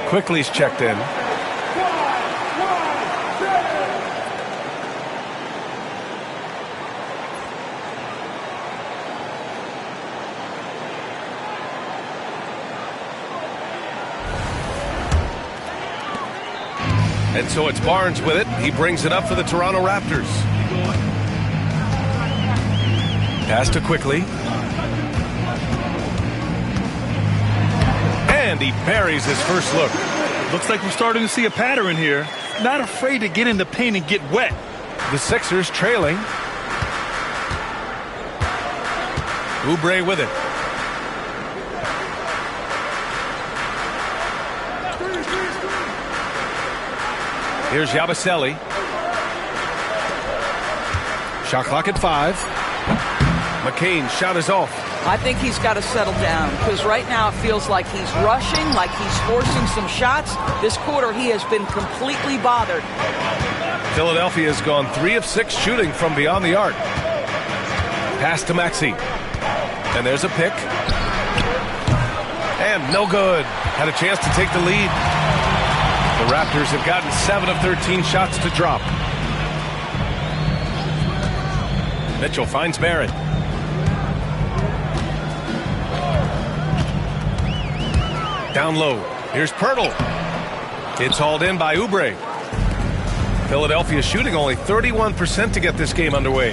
Quickly's checked in. And so it's Barnes with it. He brings it up for the Toronto Raptors. Pass to Quickly. And he buries his first look. Looks like we're starting to see a pattern here. Not afraid to get in the paint and get wet. The Sixers trailing. Oubre with it. Here's Yabusele. Shot clock at 5. McCain's shot is off. I think he's got to settle down because right now it feels like he's rushing, like he's forcing some shots. This quarter he has been completely bothered. Philadelphia has gone 3 of 6 shooting from beyond the arc. Pass to Maxey. And there's a pick. And no good. Had a chance to take the lead. The Raptors have gotten 7 of 13 shots to drop. Mitchell finds Barrett. Down low. Here's Pirtle. It's hauled in by Oubre. Philadelphia shooting only 31% to get this game underway.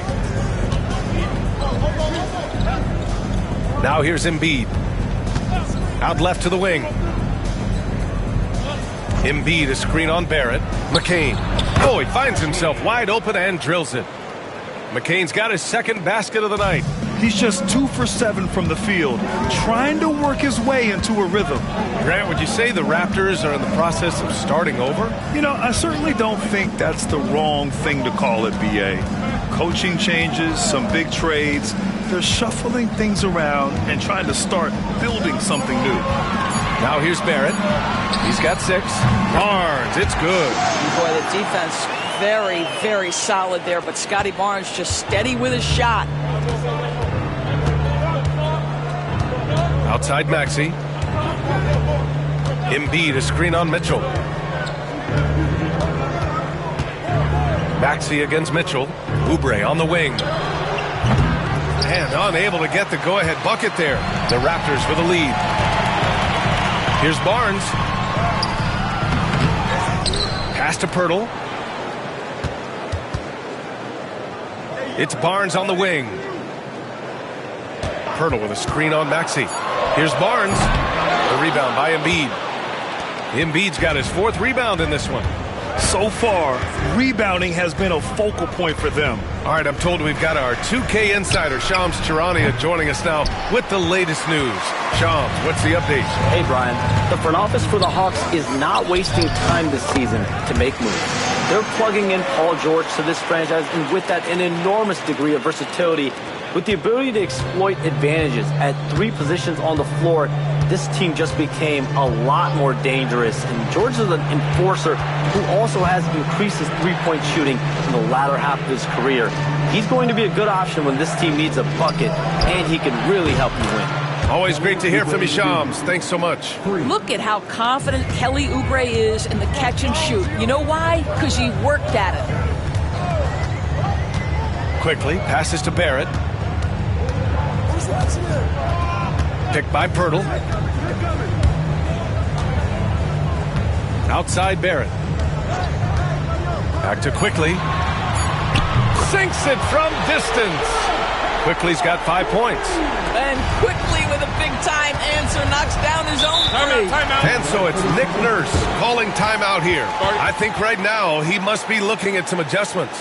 Now here's Embiid. Out left to the wing. Embiid, a screen on Barrett. McCain. Oh, he finds himself wide open and drills it. McCain's got his second basket of the night. He's just 2 for 7 from the field, trying to work his way into a rhythm. Grant, would you say the Raptors are in the process of starting over? You know, I certainly don't think that's the wrong thing to call it, B.A. Coaching changes, some big trades. They're shuffling things around and trying to start building something new. Now here's Barrett. He's got 6. Barnes, it's good. Boy, the defense very, very solid there, but Scotty Barnes just steady with his shot. Outside Maxey. Embiid, a screen on Mitchell. Maxey against Mitchell. Oubre on the wing. And unable to get the go-ahead bucket there. The Raptors with a lead. Here's Barnes. Pass to Pirtle. It's Barnes on the wing. Pirtle with a screen on Maxey. Here's Barnes. The rebound by Embiid. Embiid's got his 4th rebound in this one. So far, rebounding has been a focal point for them. All right, I'm told we've got our 2K insider, Shams Charania, joining us now with the latest news. Shams, what's the update? Hey, Brian. The front office for the Hawks is not wasting time this season to make moves. They're plugging in Paul George to this franchise, and with that, an enormous degree of versatility. With the ability to exploit advantages at 3 positions on the floor, this team just became a lot more dangerous. And George is an enforcer who also has increased his three-point shooting in the latter half of his career. He's going to be a good option when this team needs a bucket, and he can really help you win. Always great to hear from you, Shams. Thanks so much. Look at how confident Kelly Oubre is in the catch and shoot. You know why? Because he worked at it. Quickly, passes to Barrett. Picked by Pirtle. Outside Barrett. Back to Quickly. Sinks it from distance. Quickly's got 5 points. And Quickly with a big-time answer knocks down his own three. And so it's Nick Nurse calling timeout here. I think right now he must be looking at some adjustments.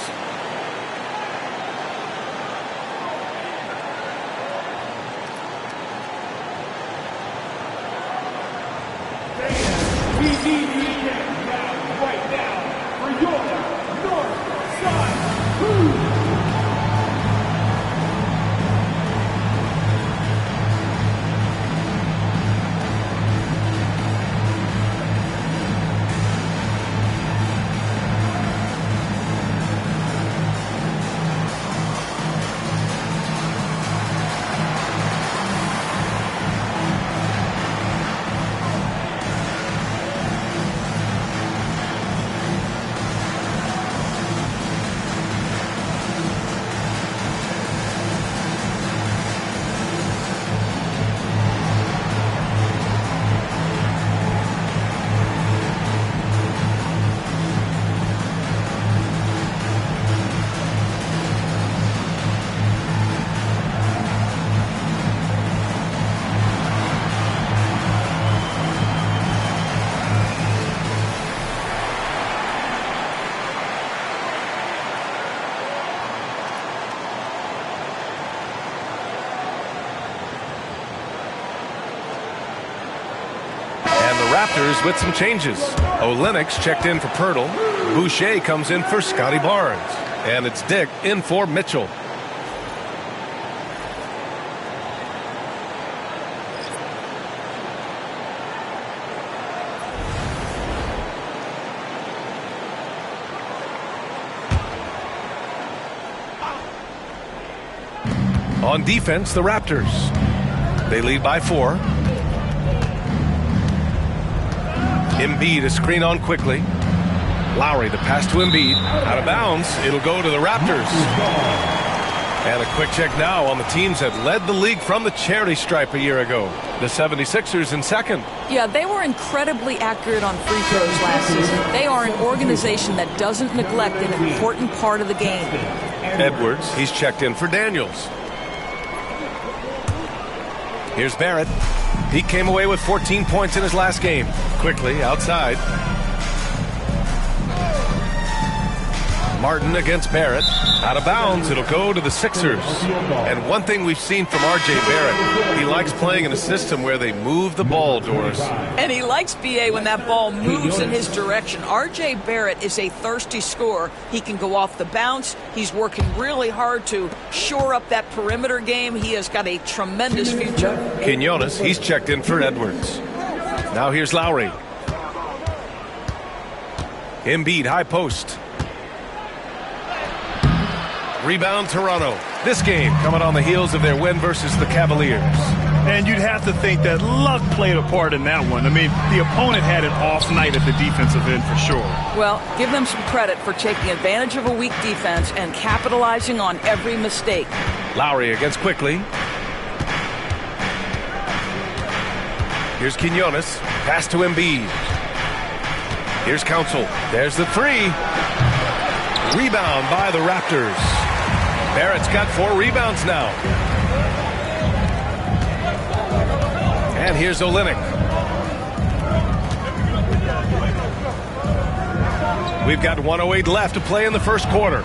Raptors with some changes. Olynyk's checked in for Pirtle. Boucher comes in for Scotty Barnes. And it's Dick in for Mitchell. On defense, the Raptors. They lead by 4. Embiid a screen on quickly. Lowry the pass to Embiid. Out of bounds. It'll go to the Raptors. And a quick check now on the teams that led the league from the charity stripe a year ago. The 76ers in second. Yeah, they were incredibly accurate on free throws last season. They are an organization that doesn't neglect an important part of the game. Edwards, he's checked in for Daniels. Here's Barrett. He came away with 14 points in his last game. Quickly, outside. Martin against Barrett. Out of bounds, it'll go to the Sixers. And one thing we've seen from R.J. Barrett, he likes playing in a system where they move the ball, Doris. And he likes B.A. when that ball moves in his direction. R.J. Barrett is a thirsty scorer. He can go off the bounce. He's working really hard to shore up that perimeter game. He has got a tremendous future. Quinones, he's checked in for Edwards. Now here's Lowry. Embiid, high post. Rebound, Toronto. This game coming on the heels of their win versus the Cavaliers. And you'd have to think that luck played a part in that one. I mean, the opponent had an off night at the defensive end for sure. Well, give them some credit for taking advantage of a weak defense and capitalizing on every mistake. Lowry against Quickly. Here's Quinones. Pass to Embiid. Here's Council. There's the 3. Rebound by the Raptors. Barrett's got 4 rebounds now. And here's Olynyk. We've got 1:08 left to play in the first quarter.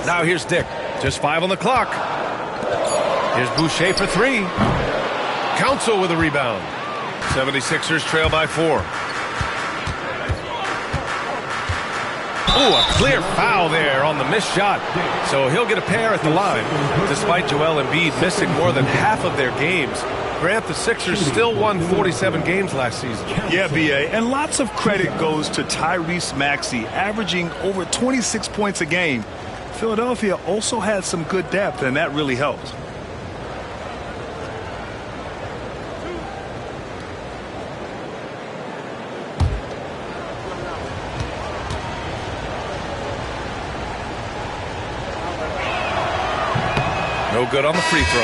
Now here's Dick. Just 5 on the clock. Here's Boucher for 3. Council with a rebound. 76ers trail by 4. Ooh, a clear foul there on the missed shot. So he'll get a pair at the line. Despite Joel Embiid missing more than half of their games, Grant, the Sixers still won 47 games last season. Yeah, B.A., and lots of credit goes to Tyrese Maxey, averaging over 26 points a game. Philadelphia also had some good depth, and that really helped. No good on the free throw.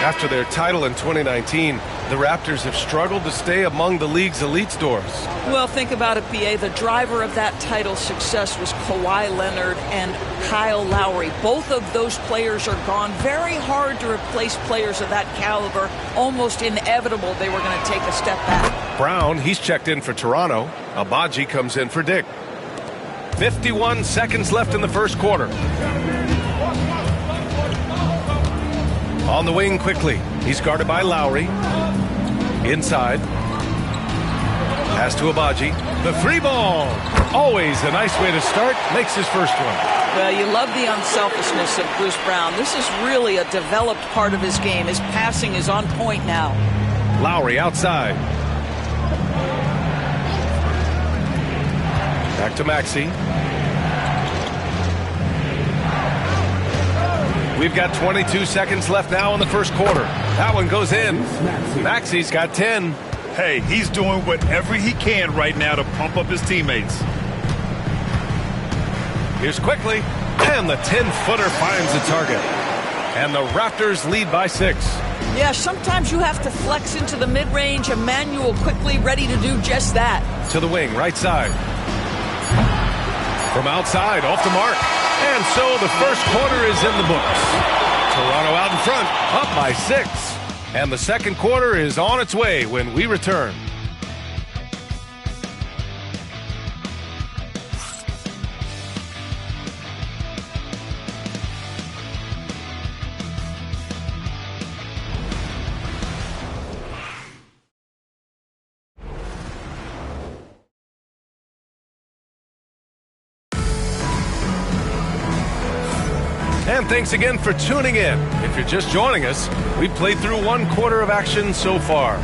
After their title in 2019, the Raptors have struggled to stay among the league's elite stars. Well, think about it, B.A. The driver of that title success was Kawhi Leonard and Kyle Lowry. Both of those players are gone. Very hard to replace players of that caliber. Almost inevitable they were going to take a step back. Brown, he's checked in for Toronto. Abaji comes in for Dick. 51 seconds left in the first quarter. On the wing quickly. He's guarded by Lowry. Inside. Pass to Abaji. The 3 ball. Always a nice way to start. Makes his first one. Well, you love the unselfishness of Bruce Brown. This is really a developed part of his game. His passing is on point now. Lowry outside. Back to Maxey. We've got 22 seconds left now in the first quarter. That one goes in. Maxey's got 10. Hey, he's doing whatever he can right now to pump up his teammates. Here's Quickly. And the 10-footer finds the target. And the Raptors lead by 6. Yeah, sometimes you have to flex into the mid-range. Emmanuel Quickly ready to do just that. To the wing, right side. From outside, off the mark. And so the first quarter is in the books. Toronto out in front, up by 6. And the second quarter is on its way when we return. And thanks again for tuning in. If you're just joining us, we've played through 1 quarter of action so far.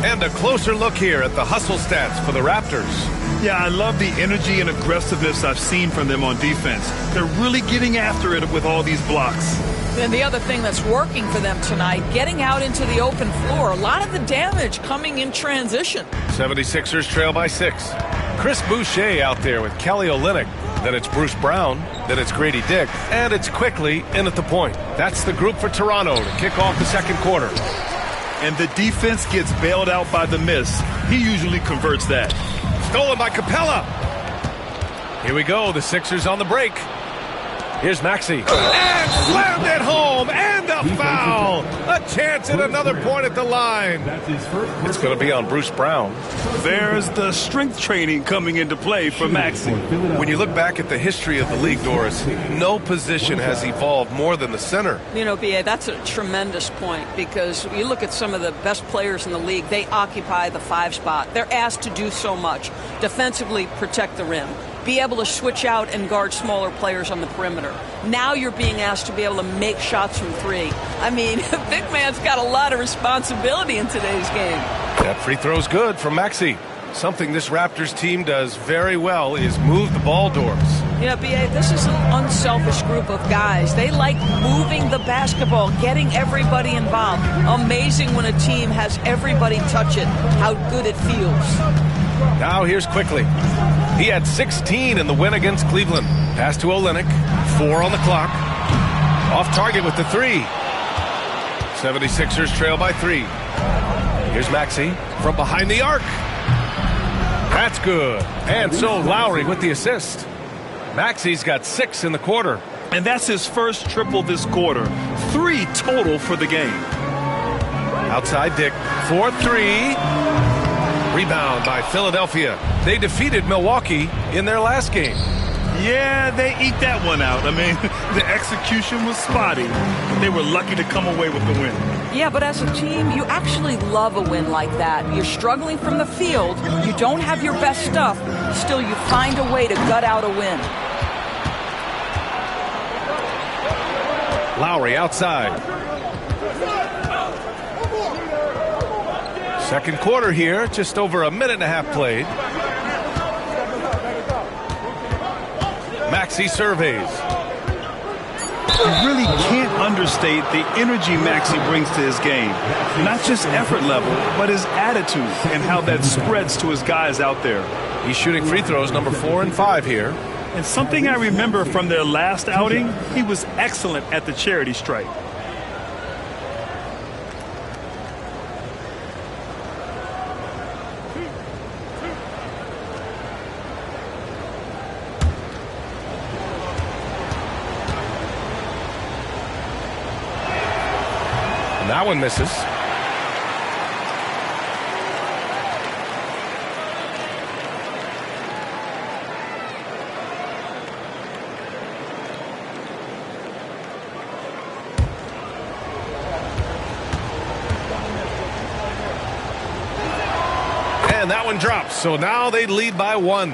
And a closer look here at the hustle stats for the Raptors. Yeah, I love the energy and aggressiveness I've seen from them on defense. They're really getting after it with all these blocks. And the other thing that's working for them tonight, getting out into the open floor. A lot of the damage coming in transition. 76ers trail by 6. Chris Boucher out there with Kelly Olynyk. Then it's Bruce Brown. Then it's Grady Dick. And it's quickly in at the point. That's the group for Toronto to kick off the second quarter. And the defense gets bailed out by the miss. He usually converts that. Stolen by Capella. Here we go. The Sixers on the break. Here's Maxey. And slammed it home. And a foul. A chance at another point at the line. It's going to be on Bruce Brown. There's the strength training coming into play for Maxey. When you look back at the history of the league, Doris, no position has evolved more than the center. You know, B.A., that's a tremendous point because you look at some of the best players in the league, they occupy the 5 spot. They're asked to do so much. Defensively, protect the rim. Be able to switch out and guard smaller players on the perimeter. Now you're being asked to be able to make shots from 3. I mean, big man's got a lot of responsibility in today's game. That free throw's good from Maxey. Something this Raptors team does very well is move the ball, Doris. Yeah, B.A., this is an unselfish group of guys. They like moving the basketball, getting everybody involved. Amazing when a team has everybody touch it, how good it feels. Now here's Quickly. He had 16 in the win against Cleveland. Pass to Olynyk. 4 on the clock. Off target with the 3. 76ers trail by 3. Here's Maxey from behind the arc. That's good. And so Lowry with the assist. Maxey's got 6 in the quarter. And that's his first triple this quarter. 3 total for the game. Outside Dick. 4-3. Rebound by Philadelphia. They defeated Milwaukee in their last game. Yeah, they eke that one out. I mean, the execution was spotty. They were lucky to come away with the win. Yeah, but as a team, you actually love a win like that. You're struggling from the field. You don't have your best stuff. Still, you find a way to gut out a win. Lowry outside. Second quarter here, just over a minute and a half played. Maxey surveys. You really can't understate the energy Maxey brings to his game. Not just effort level, but his attitude and how that spreads to his guys out there. He's shooting free throws number 4 and 5 here. And something I remember from their last outing, he was excellent at the charity stripe. That one misses. And that one drops. So now they lead by 1.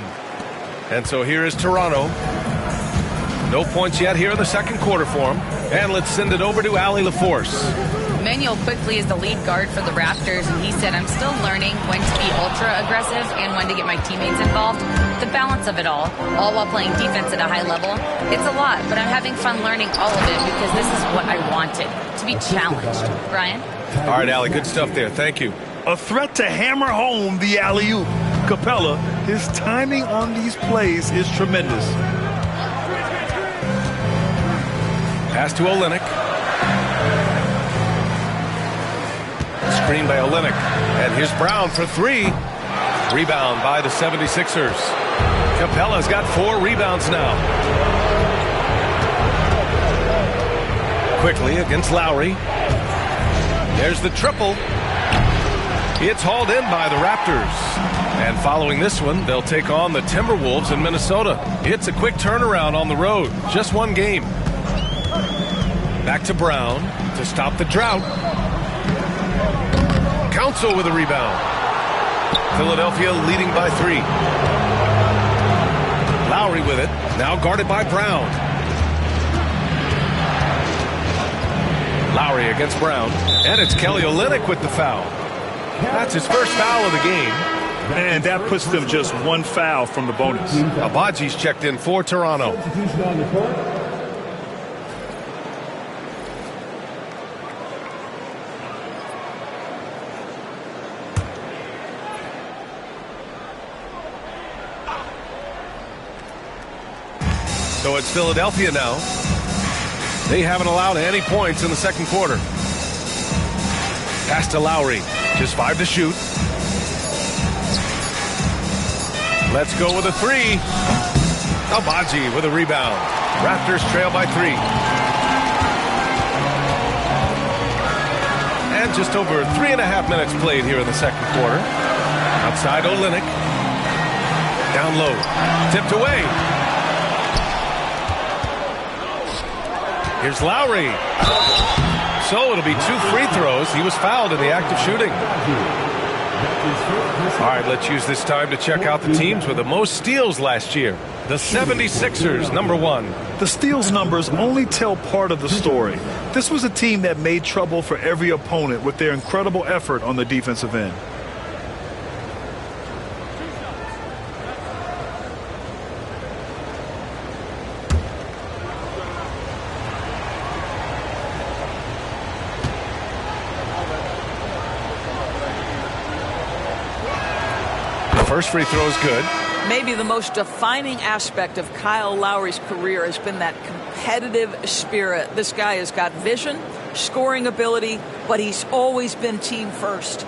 And so here is Toronto. No points yet here in the second quarter for them. And let's send it over to Allie LaForce. Manuel Quickly is the lead guard for the Raptors, and he said, I'm still learning when to be ultra-aggressive and when to get my teammates involved. The balance of it all while playing defense at a high level. It's a lot, but I'm having fun learning all of it because this is what I wanted, to be challenged. Brian? All right, Allie, good stuff there. Thank you. A threat to hammer home the alley-oop. Capella, his timing on these plays is tremendous. Pass to Olynyk. Screen by Olynyk. And here's Brown for 3. Rebound by the 76ers. Capella's got 4 rebounds now. Quickly against Lowry. There's the triple. It's hauled in by the Raptors. And following this one, they'll take on the Timberwolves in Minnesota. It's a quick turnaround on the road. Just 1 game. Back to Brown to stop the drought. Council with a rebound. Philadelphia leading by 3. Lowry with it. Now guarded by Brown. Lowry against Brown. And it's Kelly Olynyk with the foul. That's his first foul of the game. And that puts them just one foul from the bonus. Abaji's checked in for Toronto. So it's Philadelphia now. They haven't allowed any points in the second quarter. Pass to Lowry. Just 5 to shoot. Let's go with a 3. Abaji with a rebound. Raptors trail by 3. And just over 3.5 minutes played here in the second quarter. Outside Olynyk. Down low. Tipped away. Here's Lowry. So it'll be 2 free throws. He was fouled in the act of shooting. All right, let's use this time to check out the teams with the most steals last year. The 76ers, number 1. The steals numbers only tell part of the story. This was a team that made trouble for every opponent with their incredible effort on the defensive end. First free throw is good. Maybe the most defining aspect of Kyle Lowry's career has been that competitive spirit. This guy has got vision, scoring ability, but he's always been team first.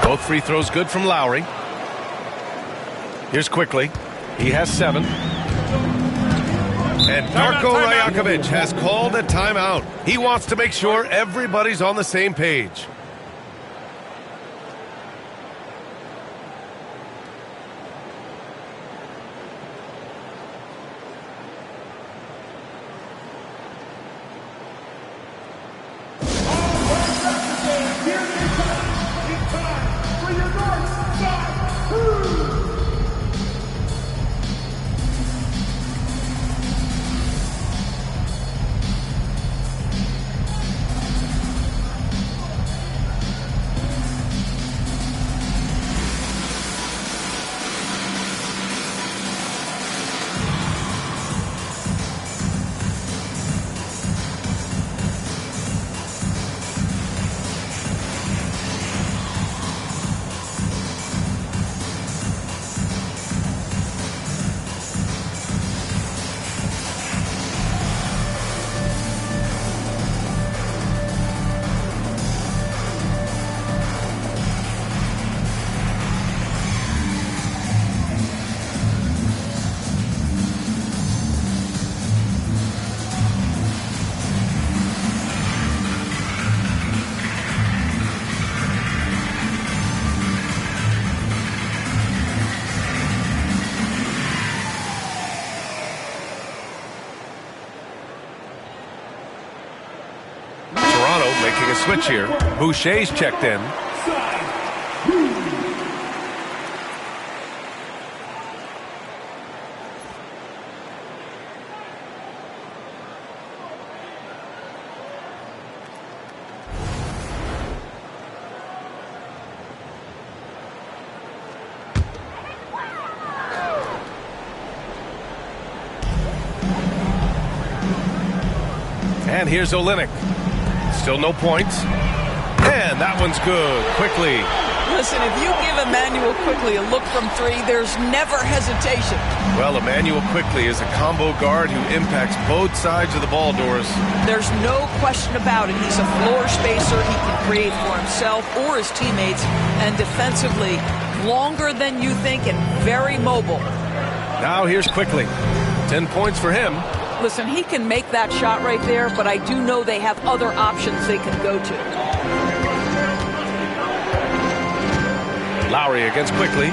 Both free throws good from Lowry. Here's Quickly. He has 7. And Darko Rajakovic has called a timeout. He wants to make sure everybody's on the same page. Making a switch here. Boucher's checked in. And here's Olynyk. Still no points. And that one's good. Quickly. Listen, if you give Emmanuel Quickly a look from 3, there's never hesitation. Well, Emmanuel Quickly is a combo guard who impacts both sides of the ball, Doris. There's no question about it. He's a floor spacer. He can create for himself or his teammates. And defensively, longer than you think and very mobile. Now here's Quickly. 10 points for him. Listen, he can make that shot right there, but I do know they have other options they can go to. Lowry against Quickly.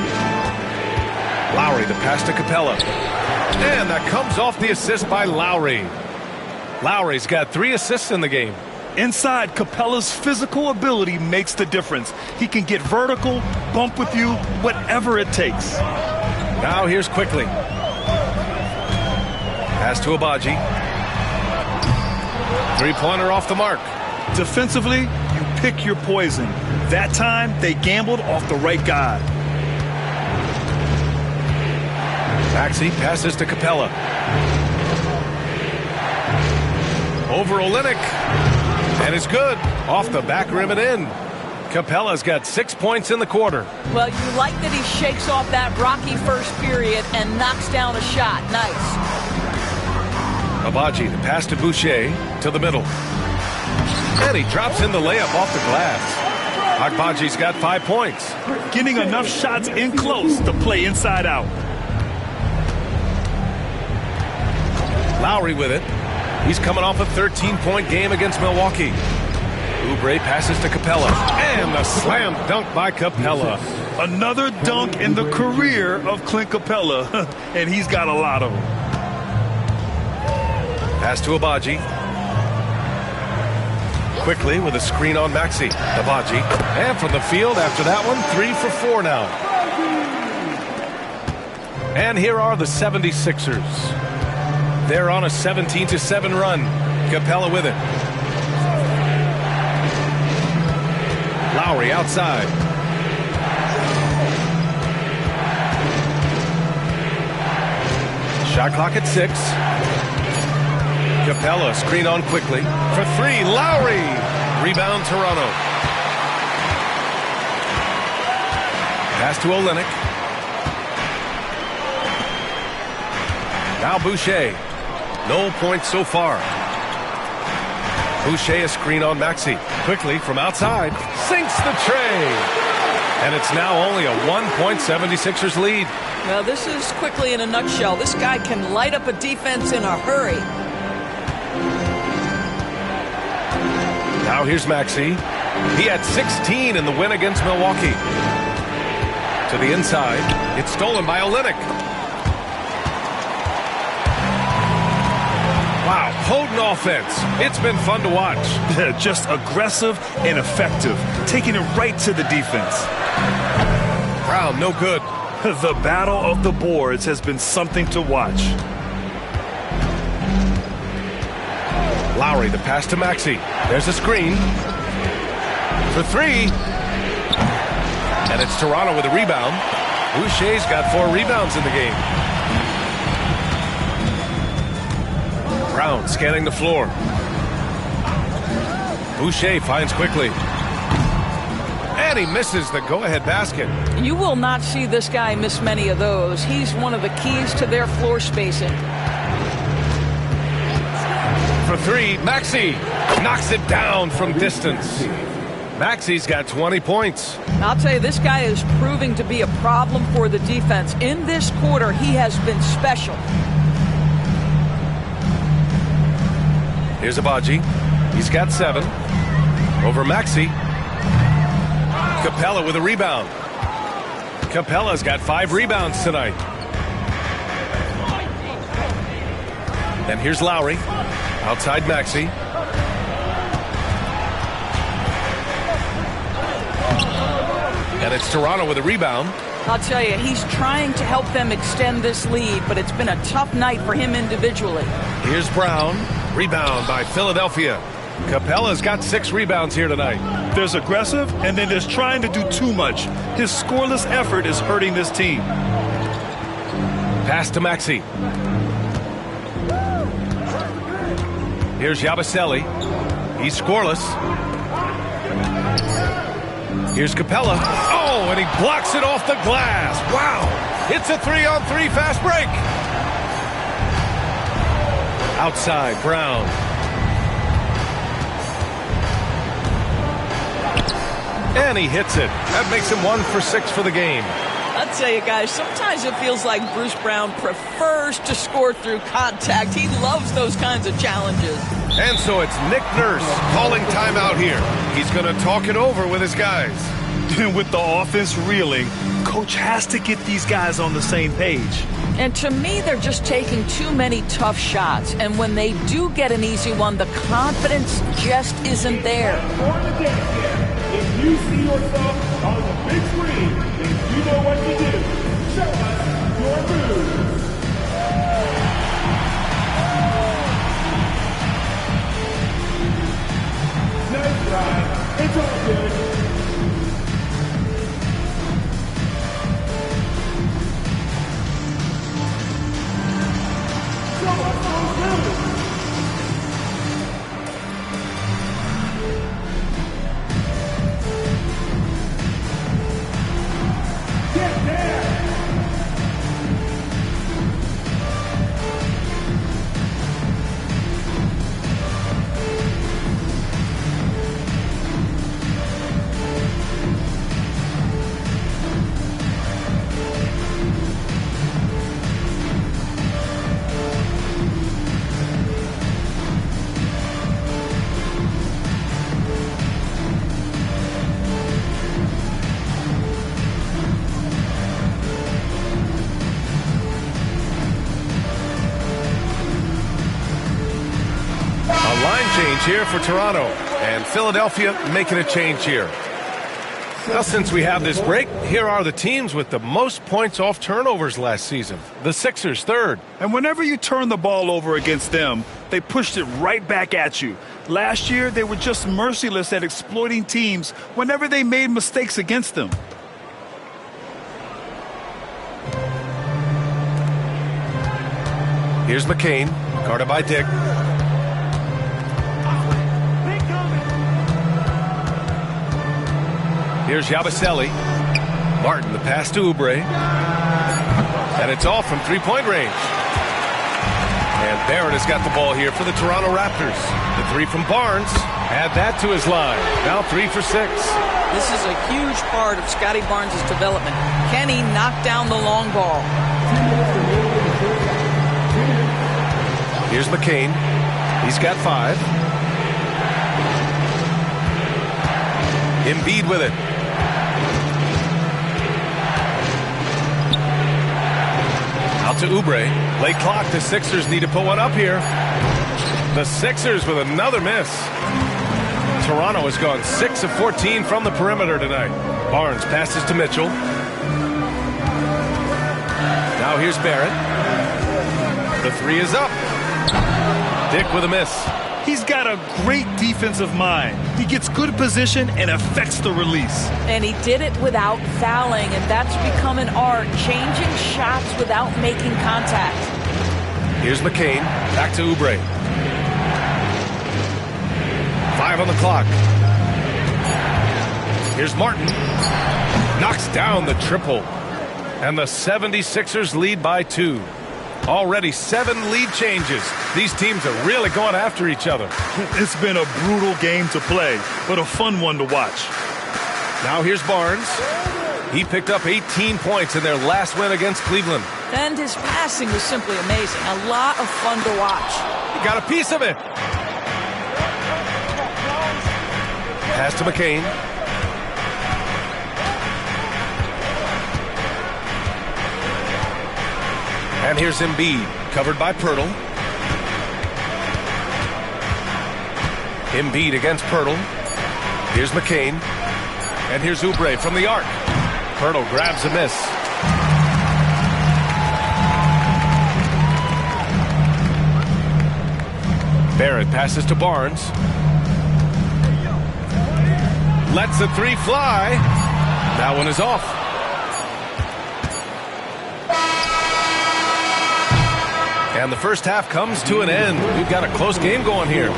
Lowry, the pass to Capella. And that comes off the assist by Lowry. Lowry's got 3 assists in the game. Inside, Capella's physical ability makes the difference. He can get vertical, bump with you, whatever it takes. Now here's Quickly. Pass to Abaji. Three-pointer off the mark. Defensively, you pick your poison. That time, they gambled off the right guy. Maxey passes to Capella. Over Olynyk. And it's good. Off the back rim and in. Capella's got 6 points in the quarter. Well, you like that he shakes off that rocky first period and knocks down a shot. Nice. Abaji, the pass to Boucher, to the middle. And he drops in the layup off the glass. Agbaji's got 5 points. Getting enough shots in close to play inside out. Lowry with it. He's coming off a 13-point game against Milwaukee. Oubre passes to Capella. And the slam dunk by Capella. Another dunk in the career of Clint Capella. And he's got a lot of them. Pass to Abaji. Quickly with a screen on Maxey. Abaji. And from the field after that one, 3 for 4 now. And here are the 76ers. They're on a 17-7 run. Capella with it. Lowry outside. Shot clock at 6. Capella screen on Quickly. For 3, Lowry. Rebound Toronto. Pass to Olynyk. Now Boucher. No points so far. Boucher a screen on Maxey. Quickly from outside. Sinks the tray. And it's now only a 1-point 76ers lead. Well, this is Quickly in a nutshell. This guy can light up a defense in a hurry. Now here's Maxey. He had 16 in the win against Milwaukee. To the inside. It's stolen by Olynyk. Wow, potent offense. It's been fun to watch. Just aggressive and effective. Taking it right to the defense. Brown, no good. The battle of the boards has been something to watch. Lowry, the pass to Maxey. There's a screen. For 3. And it's Toronto with a rebound. Boucher's got 4 rebounds in the game. Brown scanning the floor. Boucher finds Quickly. And he misses the go-ahead basket. You will not see this guy miss many of those. He's one of the keys to their floor spacing. For 3, Maxey knocks it down from distance. Maxey's got 20 points. I'll tell you, this guy is proving to be a problem for the defense. In this quarter, he has been special. Here's Abaji. He's got 7. Over Maxey. Capella with a rebound. Capella's got 5 rebounds tonight. And here's Lowry. Outside Maxey. And it's Toronto with a rebound. I'll tell you, he's trying to help them extend this lead, but it's been a tough night for him individually. Here's Brown. Rebound by Philadelphia. Capella's got 6 rebounds here tonight. There's aggressive, and then there's trying to do too much. His scoreless effort is hurting this team. Pass to Maxey. Here's Yabusele. He's scoreless. Here's Capella. Oh, and he blocks it off the glass. Wow. It's a 3-on-3 fast break. Outside, Brown. And he hits it. That makes him 1 for 6 for the game. I'll tell you guys, sometimes it feels like Bruce Brown prefers to score through contact. He loves those kinds of challenges. And so it's Nick Nurse calling timeout here. He's going to talk it over with his guys. With the offense reeling, coach has to get these guys on the same page. And to me, they're just taking too many tough shots. And when they do get an easy one, the confidence just isn't there. If you see yourself on the big screen, then you know what to do. Show us your moves. Nice ride. It's all good. Change here for Toronto, and Philadelphia making a change here. Well, since we have this break, here are the teams with the most points off turnovers last season. The Sixers third. And whenever you turn the ball over against them, they pushed it right back at you. Last year, they were just merciless at exploiting teams whenever they made mistakes against them. Here's McCain, guarded by Dick. Here's Yabusele. Martin, the pass to Oubre. And it's off from three-point range. And Barrett has got the ball here for the Toronto Raptors. The three from Barnes. Add that to his line. Now 3 for 6. This is a huge part of Scotty Barnes' development. Can he knock down the long ball? Here's McCain. He's got 5. Embiid with it. Out to Oubre. Late clock. The Sixers need to put one up here. The Sixers with another miss. Toronto has gone 6 of 14 from the perimeter tonight. Barnes passes to Mitchell. Now here's Barrett. The 3 is up. Dick with a miss. He's got a great defensive mind. He gets good position and affects the release. And he did it without fouling, and that's become an art, changing shots without making contact. Here's McCain. Back to Oubre. 5 on the clock. Here's Martin. Knocks down the triple. And the 76ers lead by 2. Already 7 lead changes. These teams are really going after each other. It's been a brutal game to play, but a fun one to watch. Now here's Barnes. He picked up 18 points in their last win against Cleveland. And his passing was simply amazing. A lot of fun to watch. He got a piece of it. Pass to McCain. And here's Embiid, covered by Pirtle. Embiid against Pirtle. Here's McCain. And here's Oubre from the arc. Pirtle grabs a miss. Barrett passes to Barnes. Lets the 3 fly. That one is off. And the first half comes to an end. We've got a close game going here.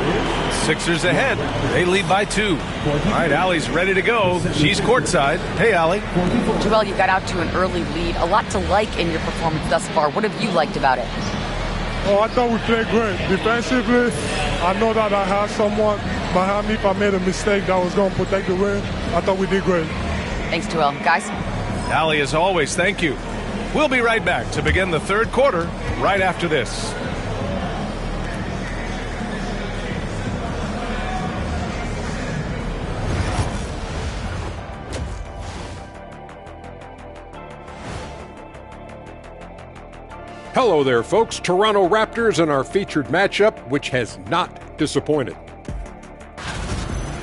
Sixers ahead. They lead by 2. All right, Allie's ready to go. She's courtside. Hey, Allie. Joel, you got out to an early lead. A lot to like in your performance thus far. What have you liked about it? Oh, I thought we played great. Defensively, I know that I had someone behind me if I made a mistake that was going to protect the rim. I thought we did great. Thanks, Joel. Guys? Allie, as always, thank you. We'll be right back to begin the third quarter right after this. Hello there, folks. Toronto Raptors in our featured matchup, which has not disappointed.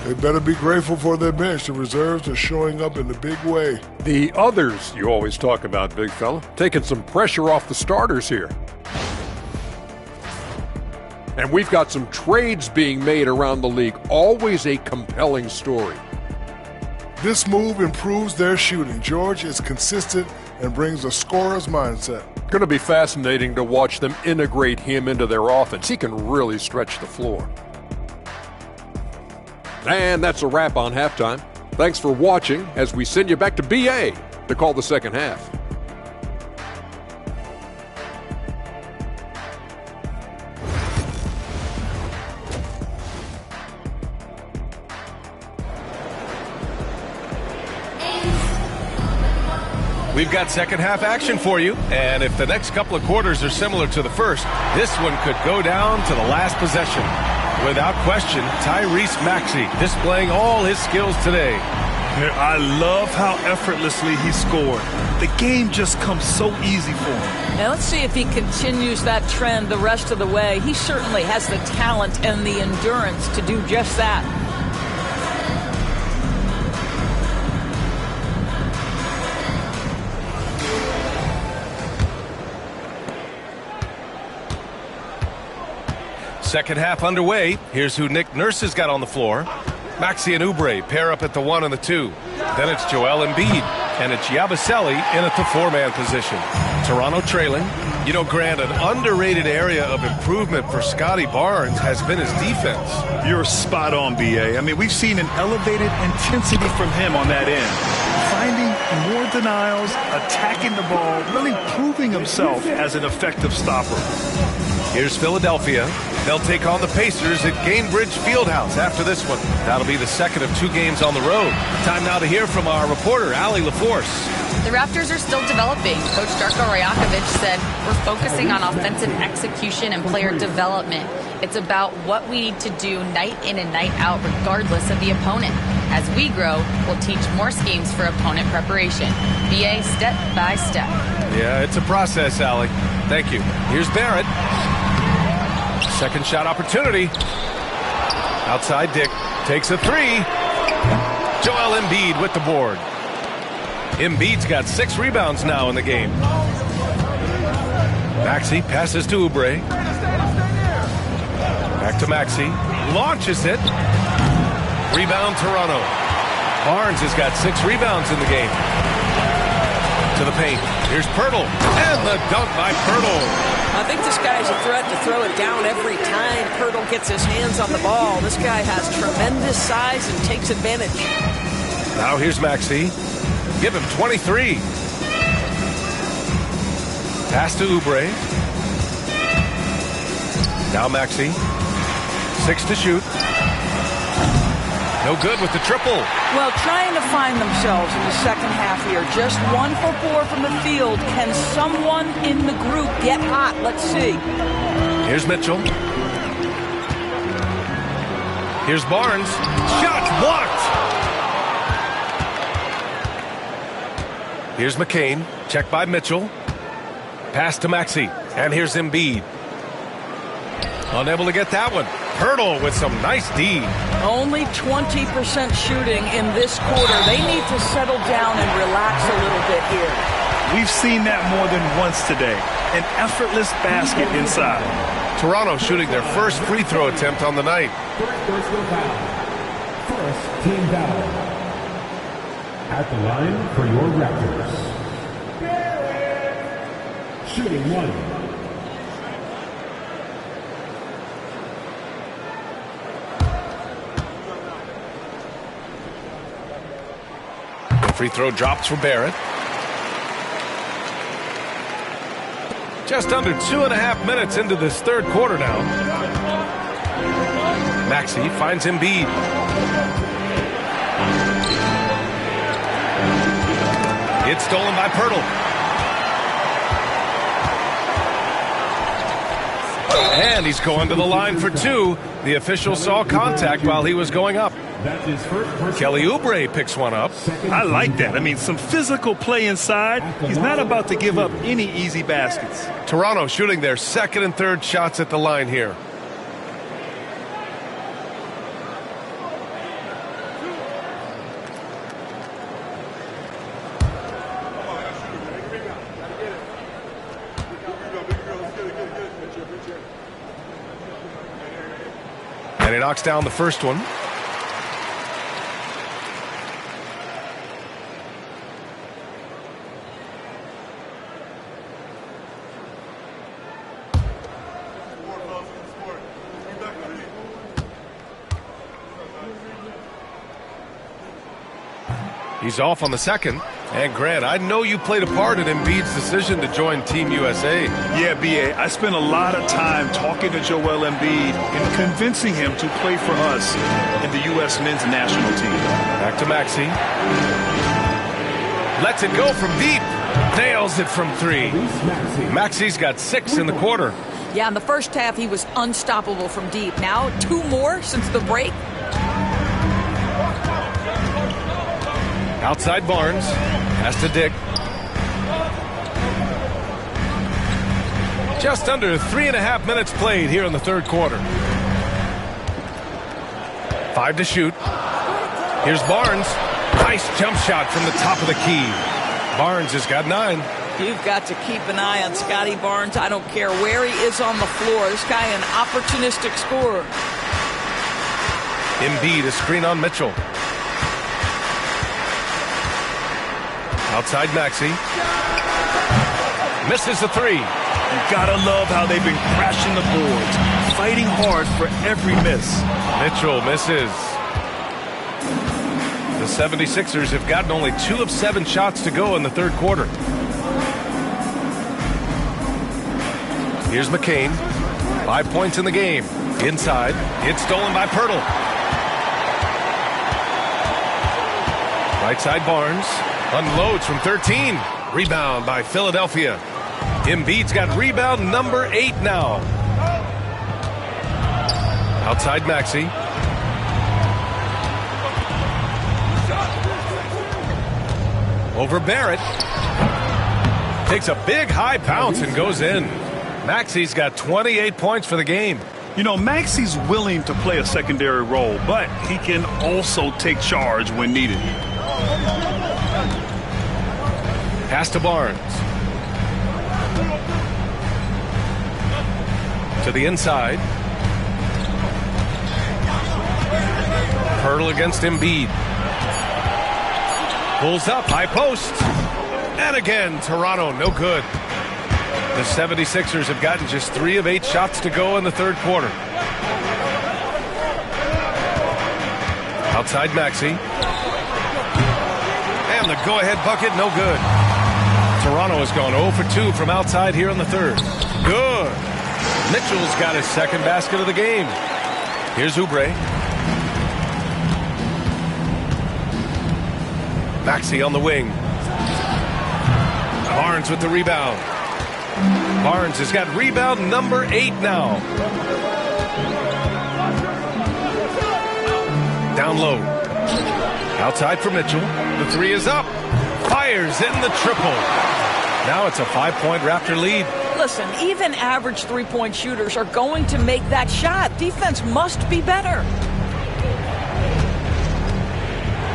They better be grateful for their bench. The reserves are showing up in a big way. The others you always talk about, big fella, taking some pressure off the starters here. And we've got some trades being made around the league. Always a compelling story. This move improves their shooting. George is consistent and brings a scorer's mindset. Going to be fascinating to watch them integrate him into their offense. He can really stretch the floor. And that's a wrap on halftime. Thanks for watching as we send you back to BA to call the second half. We've got second half action for you, and if the next couple of quarters are similar to the first, this one could go down to the last possession. Without question, Tyrese Maxey displaying all his skills today. I love how effortlessly he scored. The game just comes so easy for him. Now let's see if he continues that trend the rest of the way. He certainly has the talent and the endurance to do just that. Second half underway. Here's who Nick Nurse has got on the floor. Maxey and Oubre pair up at the 1 and the 2. Then it's Joel Embiid, and it's Yabusele in at the 4-man position. Toronto trailing. You know, Grant, an underrated area of improvement for Scotty Barnes has been his defense. You're spot on, BA. I mean, we've seen an elevated intensity from him on that end. Finding more denials, attacking the ball, really proving himself as an effective stopper. Here's Philadelphia. They'll take on the Pacers at Gainbridge Fieldhouse after this one. That'll be the second of 2 games on the road. Time now to hear from our reporter, Allie LaForce. The Raptors are still developing. Coach Darko Rajakovic said, we're focusing on offensive execution and player development. It's about what we need to do night in and night out, regardless of the opponent. As we grow, we'll teach more schemes for opponent preparation. BA step by step. Yeah, it's a process, Allie. Thank you. Here's Barrett. Second shot opportunity. Outside Dick takes a 3. Joel Embiid with the board. Embiid's got 6 rebounds now in the game. Maxey passes to Oubre. Back to Maxey. Launches it. Rebound Toronto. Barnes has got 6 rebounds in the game. To the paint. Here's Pirtle. And the dunk by Pirtle. I think this guy is a threat to throw it down every time Pirtle gets his hands on the ball. This guy has tremendous size and takes advantage. Now here's Maxey. Give him 23. Pass to Oubre. Now Maxey. 6 to shoot. No good with the triple. Well, trying to find themselves in the second half here. Just 1 for 4 from the field. Can someone in the group get hot? Let's see. Here's Mitchell. Here's Barnes. Shot blocked. Here's McCain. Check by Mitchell. Pass to Maxey. And here's Embiid. Unable to get that one. Pirtle with some nice D. Only 20% shooting in this quarter. They need to settle down and relax a little bit here. We've seen that more than once today. An effortless basket inside. Toronto shooting their first free throw attempt on the night. First team foul. At the line for your Raptors. Shooting 1. Free throw drops for Barrett. Just under 2.5 minutes into this third quarter now. Maxey finds Embiid. It's stolen by Pirtle. And he's going to the line for two. The official saw contact while he was going up. Kelly Oubre picks one up. I like that. I mean, some physical play inside. He's not about to give up any easy baskets. Toronto shooting their second and third shots at the line here. And he knocks down the first one. He's off on the second. And Grant, I know you played a part in Embiid's decision to join Team USA. Yeah, B.A., I spent a lot of time talking to Joel Embiid and convincing him to play for us in the U.S. men's national team. Back to Maxey. Lets it go from deep. Nails it from three. Maxey's got 6 in the quarter. Yeah, in the first half, he was unstoppable from deep. Now, 2 more since the break. Outside Barnes. Has to Dick. Just under 3.5 minutes played here in the third quarter. 5 to shoot. Here's Barnes. Nice jump shot from the top of the key. Barnes has got 9. You've got to keep an eye on Scotty Barnes. I don't care where he is on the floor. This guy an opportunistic scorer. Embiid, a screen on Mitchell. Outside Maxey. Misses the 3. You gotta love how they've been crashing the boards, fighting hard for every miss. Mitchell misses. The 76ers have gotten only 2 of 7 shots to go in the third quarter. Here's McCain. 5 points in the game. Inside. It's stolen by Pirtle. Right side Barnes. Unloads from 13. Rebound by Philadelphia. Embiid's got rebound number 8 now. Outside Maxey. Over Barrett. Takes a big high bounce and goes in. Maxey's got 28 points for the game. You know, Maxey's willing to play a secondary role, but he can also take charge when needed. Pass to Barnes. To the inside. Pirtle against Embiid. Pulls up, high post. And again, Toronto, no good. The 76ers have gotten just 3 of 8 shots to go in the third quarter. Outside Maxey. And the go-ahead bucket, no good. Toronto has gone 0 for 2 from outside here in the third. Good. Mitchell's got his second basket of the game. Here's Oubre. Maxey on the wing. Barnes with the rebound. Barnes has got rebound number 8 now. Down low. Outside for Mitchell. The 3 is up. Fires in the triple. Now it's a 5-point Raptor lead. Listen, even average three-point shooters are going to make that shot. Defense must be better.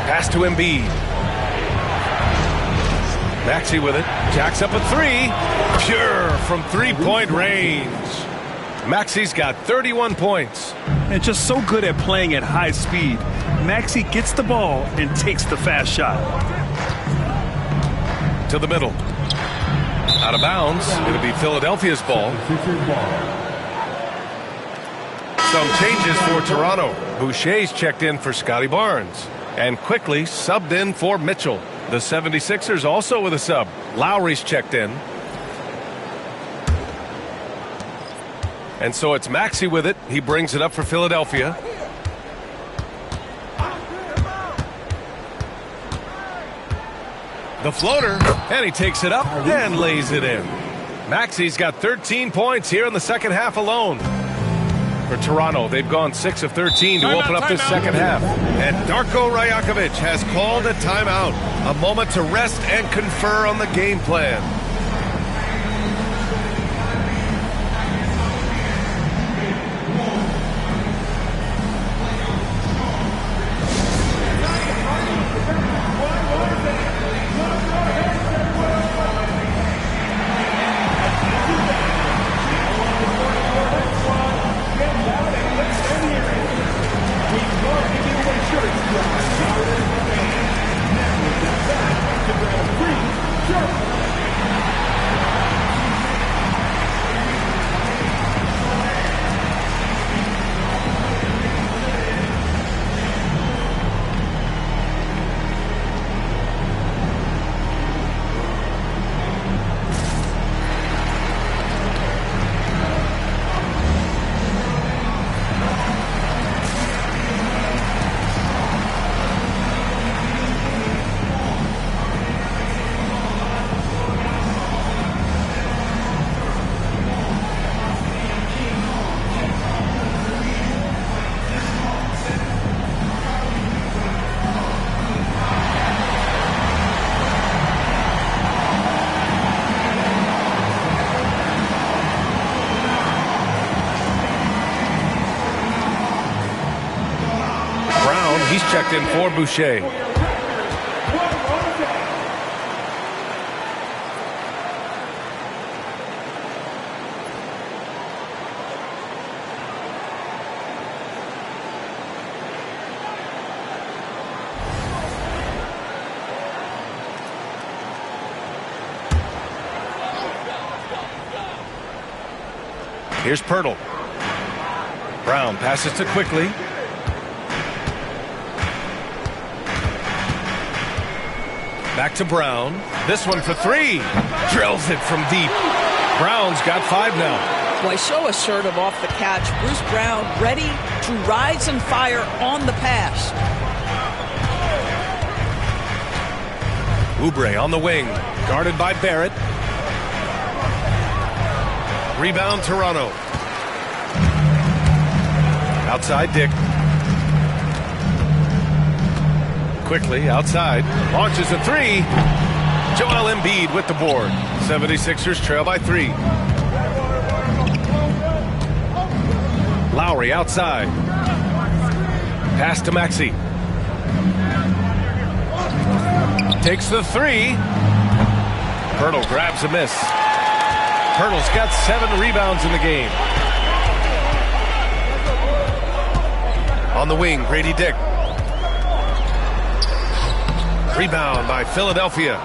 Pass to Embiid. Maxey with it. Jacks up a 3. Pure from 3-point range. Maxey's got 31 points. And just so good at playing at high speed. Maxey gets the ball and takes the fast shot. To the middle. Out of bounds. It'll be Philadelphia's ball. Some changes for Toronto. Boucher's checked in for Scotty Barnes. And quickly subbed in for Mitchell. The 76ers also with a sub. Lowry's checked in. And so it's Maxey with it. He brings it up for Philadelphia. The floater, and he takes it up and lays it in. Maxi's got 13 points here in the second half alone. For Toronto, they've gone 6 of 13 to open up this second half. And Darko Rajakovic has called a timeout. A moment to rest and confer on the game plan. He's checked in for Boucher. Here's Pirtle. Brown passes to Quickly. Back to Brown. This one for 3. Drills it from deep. Brown's got 5 now. Boy, so assertive off the catch. Bruce Brown ready to rise and fire on the pass. Oubre on the wing. Guarded by Barrett. Rebound Toronto. Outside Dick. Quickly outside. Launches a 3. Joel Embiid with the board. 76ers trail by 3. Lowry outside. Pass to Maxey. Takes the 3. Pirtle grabs a miss. Pirtle's got 7 rebounds in the game. On the wing, Grady Dick. Rebound by Philadelphia.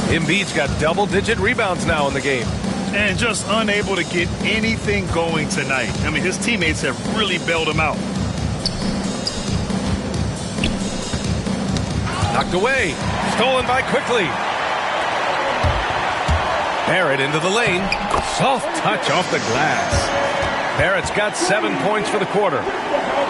Embiid's got double-digit rebounds now in the game. And just unable to get anything going tonight. I mean, his teammates have really bailed him out. Knocked away. Stolen by Quickly. Barrett into the lane. Soft touch off the glass. Barrett's got 7 points for the quarter.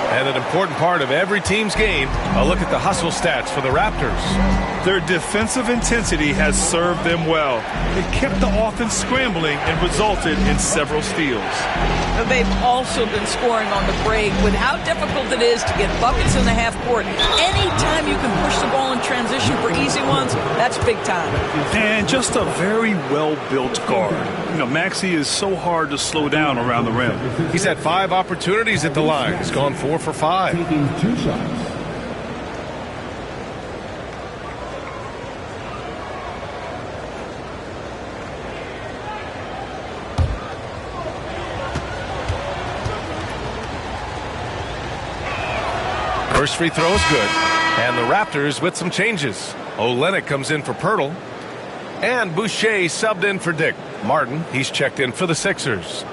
And an important part of every team's game, a look at the hustle stats for the Raptors. Their defensive intensity has served them well. It kept the offense scrambling and resulted in several steals. They've also been scoring on the break with how difficult it is to get buckets in the half court. Anytime you can push the ball in transition for easy ones, that's big time. And just a very well-built guard. You know, Maxey is so hard to slow down around the rim. He's had 5 opportunities at the line. He's gone 4 for 5. Taking 2 shots. First free throw is good. And the Raptors with some changes. Olynyk comes in for Pirtle. And Boucher subbed in for Dick. Martin, he's checked in for the Sixers.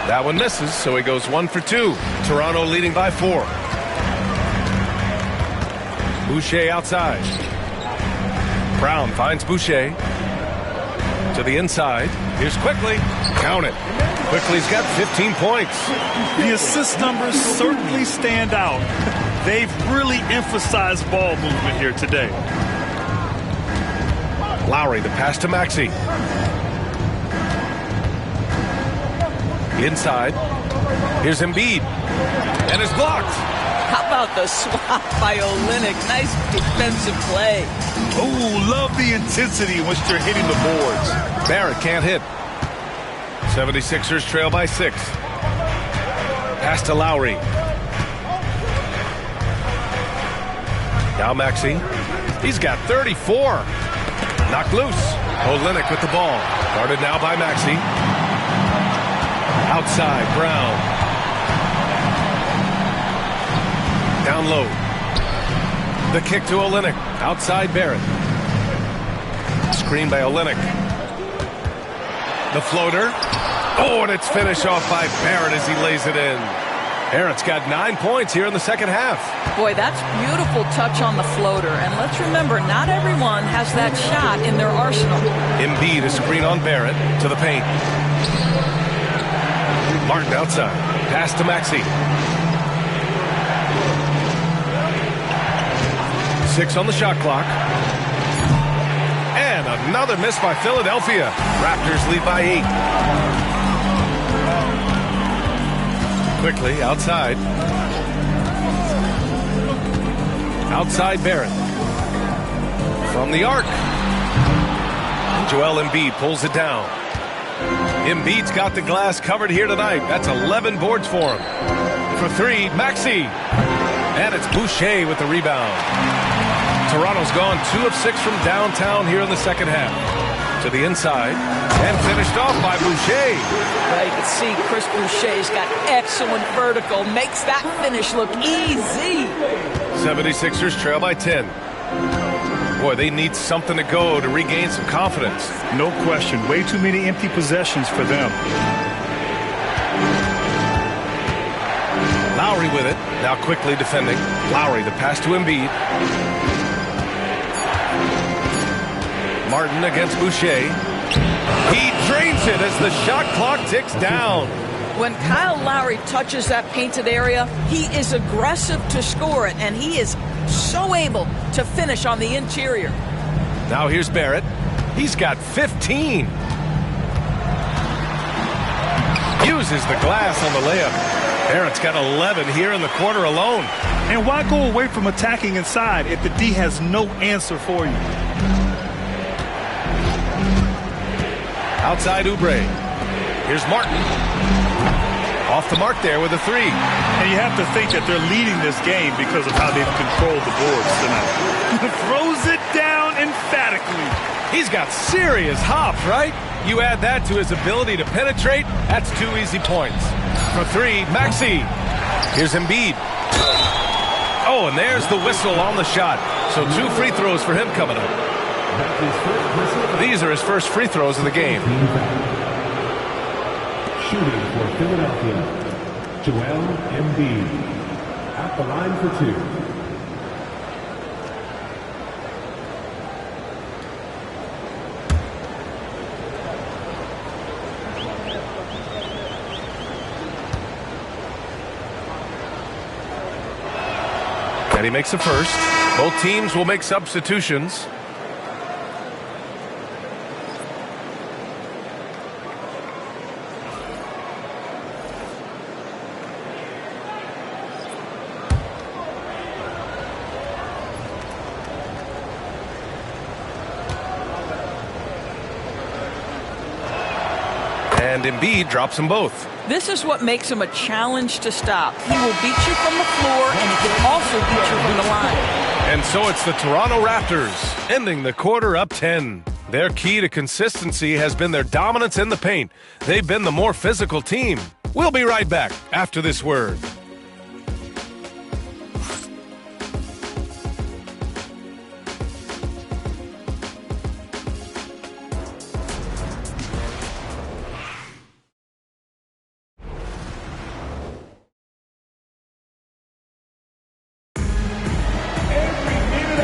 That one misses, so he goes 1 for 2. Toronto leading by 4. Boucher outside. Brown finds Boucher. To the inside. Here's Quickly. Count it. Quickly's got 15 points. The assist numbers certainly stand out. They've really emphasized ball movement here today. Lowry, the pass to Maxey. Inside. Here's Embiid. And it's blocked. How about the swat by Olynyk? Nice defensive play. Oh, love the intensity once you're hitting the boards. Barrett can't hit. 76ers trail by 6. Pass to Lowry. Now Maxey. He's got 34. Knocked loose. Olynyk with the ball. Guarded now by Maxey. Outside, Brown. Down low. The kick to Olynyk. Outside, Barrett. Screen by Olynyk. The floater. Oh, and it's finished off by Barrett as he lays it in. Barrett's got 9 points here in the second half. Boy, that's beautiful touch on the floater. And let's remember, not everyone has that shot in their arsenal. Embiid, a screen on Barrett to the paint. Martin outside. Pass to Maxey. 6 on the shot clock. And another miss by Philadelphia. Raptors lead by 8. Quickly outside. Outside Barrett. From the arc. Joel Embiid pulls it down. Embiid's got the glass covered here tonight. That's 11 boards for him. For 3, Maxey. And it's Boucher with the rebound. Toronto's gone 2 of 6 from downtown here in the second half. To the inside. And finished off by Boucher. Well, you can see Chris Boucher's got excellent vertical. Makes that finish look easy. 76ers trail by 10. Boy, they need something to go to regain some confidence. No question. Way too many empty possessions for them. Lowry with it. Now quickly defending. Lowry, the pass to Embiid. Martin against Boucher. He drains it as the shot clock ticks down. When Kyle Lowry touches that painted area, he is aggressive to score it, and he is so able to finish on the interior. Now here's Barrett. He's got 15. Uses the glass on the layup. Barrett's got 11 here in the quarter alone. And why go away from attacking inside if the D has no answer for you? Outside Oubre. Here's Martin. Off the mark there with a 3. And you have to think that they're leading this game because of how they've controlled the boards tonight. Throws it down emphatically. He's got serious hops, right? You add that to his ability to penetrate, that's 2 easy points. For 3, Maxey. Here's Embiid. Oh, and there's the whistle on the shot. So 2 free throws for him coming up. These are his first free throws of the game. Shooting for Philadelphia, Joel Embiid. At the line for 2. And he makes the first. Both teams will make substitutions. And Embiid drops them both. This is what makes him a challenge to stop. He will beat you from the floor, and he can also beat you from the line. And so it's the Toronto Raptors, ending the quarter up 10. Their key to consistency has been their dominance in the paint. They've been the more physical team. We'll be right back after this word.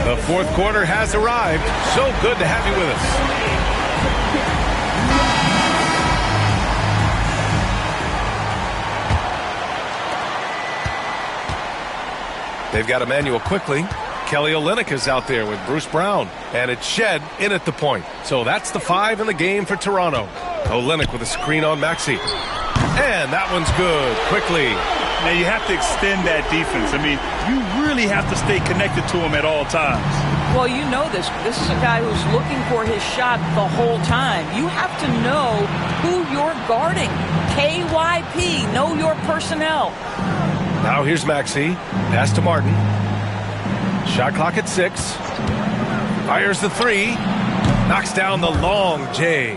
The fourth quarter has arrived. So good to have you with us. They've got Emmanuel quickly. Kelly Olynyk is out there with Bruce Brown. And it's Shed in at the point. So that's the 5 in the game for Toronto. Olynyk with a screen on Maxey. And that one's good. Quickly. Now you have to extend that defense. I mean, you really have to stay connected to him at all times. Well, you know this. This is a guy who's looking for his shot the whole time. You have to know who you're guarding. KYP, know your personnel. Now here's Maxey. Pass to Martin. Shot clock at 6. Fires the 3. Knocks down the long J.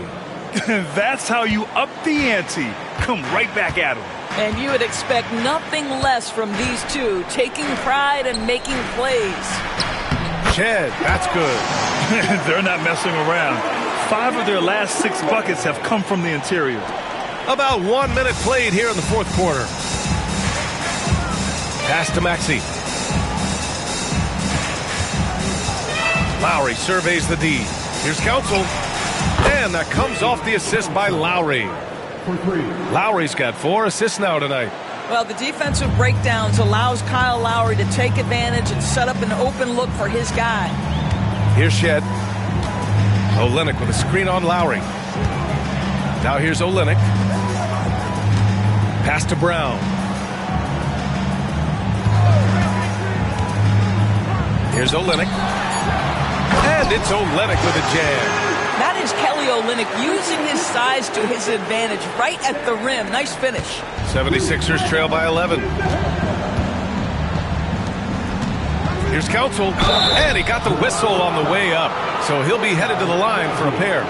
That's how you up the ante. Come right back at him. And you would expect nothing less from these two, taking pride and making plays. Shed, that's good. They're not messing around. 5 of their last 6 buckets have come from the interior. About 1 minute played here in the fourth quarter. Pass to Maxey. Lowry surveys the D. Here's Council. And that comes off the assist by Lowry. Lowry's got 4 assists now tonight. Well, the defensive breakdowns allows Kyle Lowry to take advantage and set up an open look for his guy. Here's Shed. Olynyk with a screen on Lowry. Now here's Olynyk. Pass to Brown. Here's Olynyk. And it's Olynyk with a jam. That is Kelly Olynyk using his size to his advantage right at the rim. Nice finish. 76ers trail by 11. Here's Council. And he got the whistle on the way up. So he'll be headed to the line for a pair.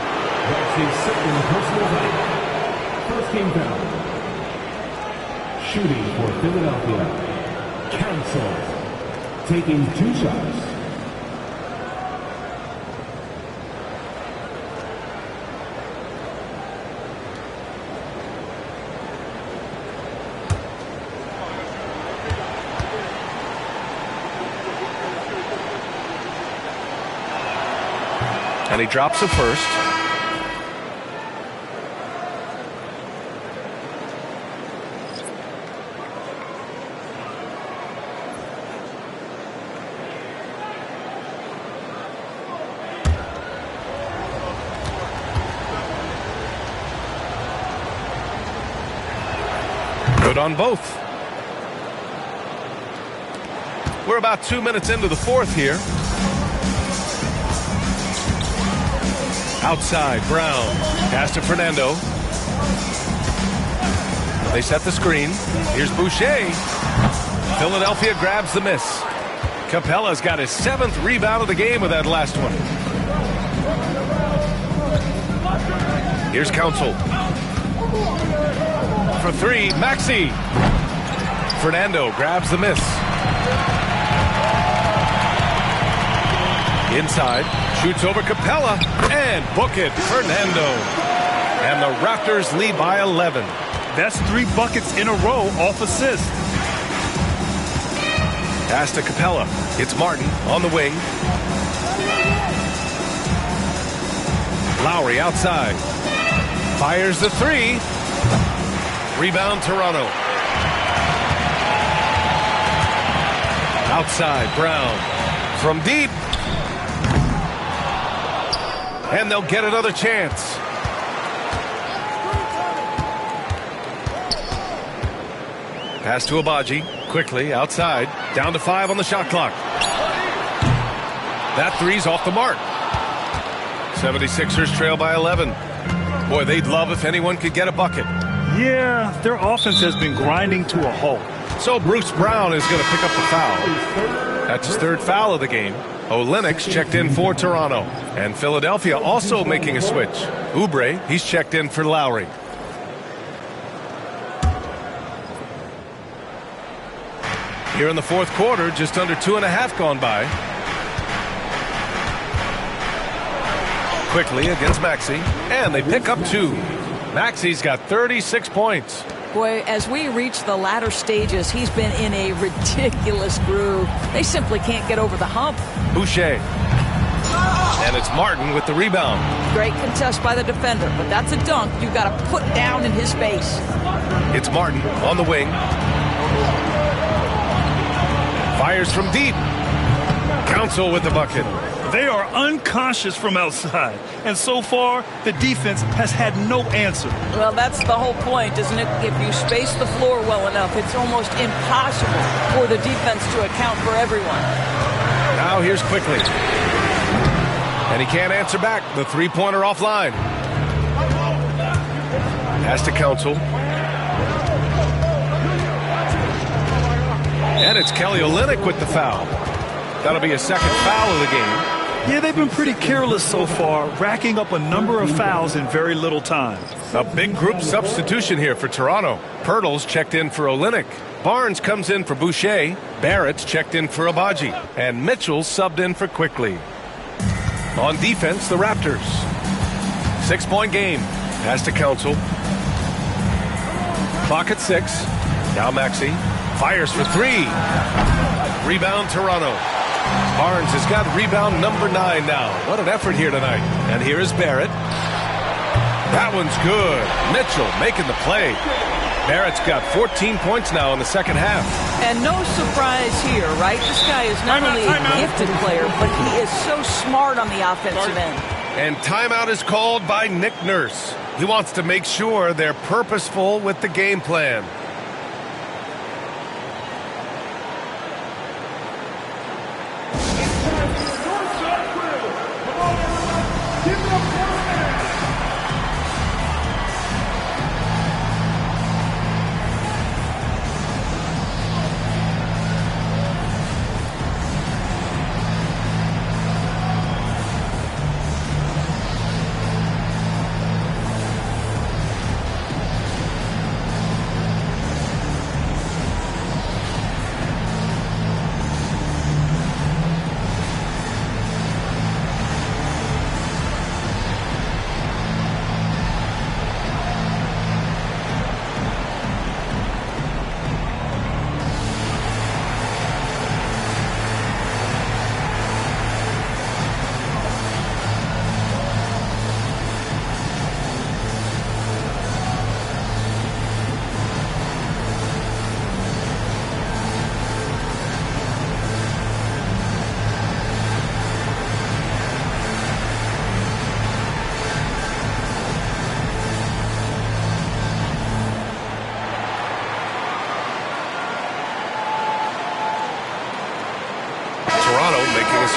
First team foul. Shooting for Philadelphia. Council. Taking 2 shots. And he drops it first. Good on both. We're about 2 minutes into the fourth here. Outside, Brown. Pass to Fernando. They set the screen. Here's Boucher. Philadelphia grabs the miss. Capella's got his 7th rebound of the game with that last one. Here's Council. For 3, Maxey. Fernando grabs the miss. Inside, shoots over Capella, and book it, Fernando. And the Raptors lead by 11. That's 3 buckets in a row off assist. Pass to Capella. It's Martin on the wing. Lowry outside. Fires the 3. Rebound Toronto. Outside, Brown. From deep. And they'll get another chance. Pass to Abaji. Quickly, outside. Down to 5 on the shot clock. That 3's off the mark. 76ers trail by 11. Boy, they'd love if anyone could get a bucket. Yeah, their offense has been grinding to a halt. So Bruce Brown is going to pick up the foul. That's his 3rd foul of the game. Olynyk's checked in for Toronto. And Philadelphia also making a switch. Oubre, he's checked in for Lowry. Here in the fourth quarter, just under 2.5 gone by. Quickly against Maxey. And they pick up 2. Maxey's got 36 points. Boy, as we reach the latter stages, he's been in a ridiculous groove. They simply can't get over the hump. Boucher. And it's Martin with the rebound. Great contest by the defender, but that's a dunk you've got to put down in his face. It's Martin on the wing. Fires from deep. Council with the bucket. They are unconscious from outside, and so far, the defense has had no answer. Well, that's the whole point, isn't it? If you space the floor well enough, it's almost impossible for the defense to account for everyone. Now here's Quickly. And he can't answer back. The three-pointer offline. Pass to Council. And it's Kelly Olynyk with the foul. That'll be a second foul of the game. Yeah, they've been pretty careless so far, racking up a number of fouls in very little time. A big group substitution here for Toronto. Pirtle's checked in for Olynyk. Barnes comes in for Boucher. Barrett's checked in for Abaji. And Mitchell's subbed in for Quickly. On defense, the Raptors. 6-point game. Pass to Council. Clock at 6. Now Maxey. Fires for 3. Rebound Toronto. Barnes has got rebound number 9 now. What an effort here tonight. And here is Barrett. That one's good. Mitchell making the play. Barrett's got 14 points now in the second half. And no surprise here, right? This guy is not only a gifted player, but he is so smart on the offensive end. And timeout is called by Nick Nurse. He wants to make sure they're purposeful with the game plan.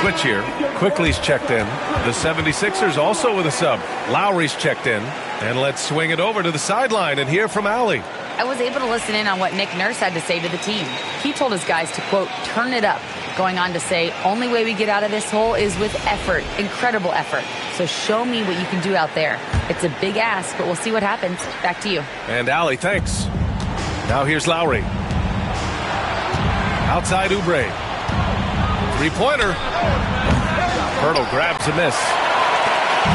Switch here. Quickly's checked in. The 76ers also with a sub. Lowry's checked in. And let's swing it over to the sideline and hear from Allie. I was able to listen in on what Nick Nurse had to say to the team. He told his guys to, quote, turn it up, going on to say, only way we get out of this hole is with effort, incredible effort. So show me what you can do out there. It's a big ask, but we'll see what happens. Back to you. And Allie, thanks. Now here's Lowry. Outside Oubre. Three-pointer. Pirtle grabs a miss.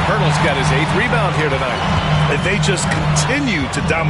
Pirtle's got his 8th rebound here tonight. And they just continue to dominate.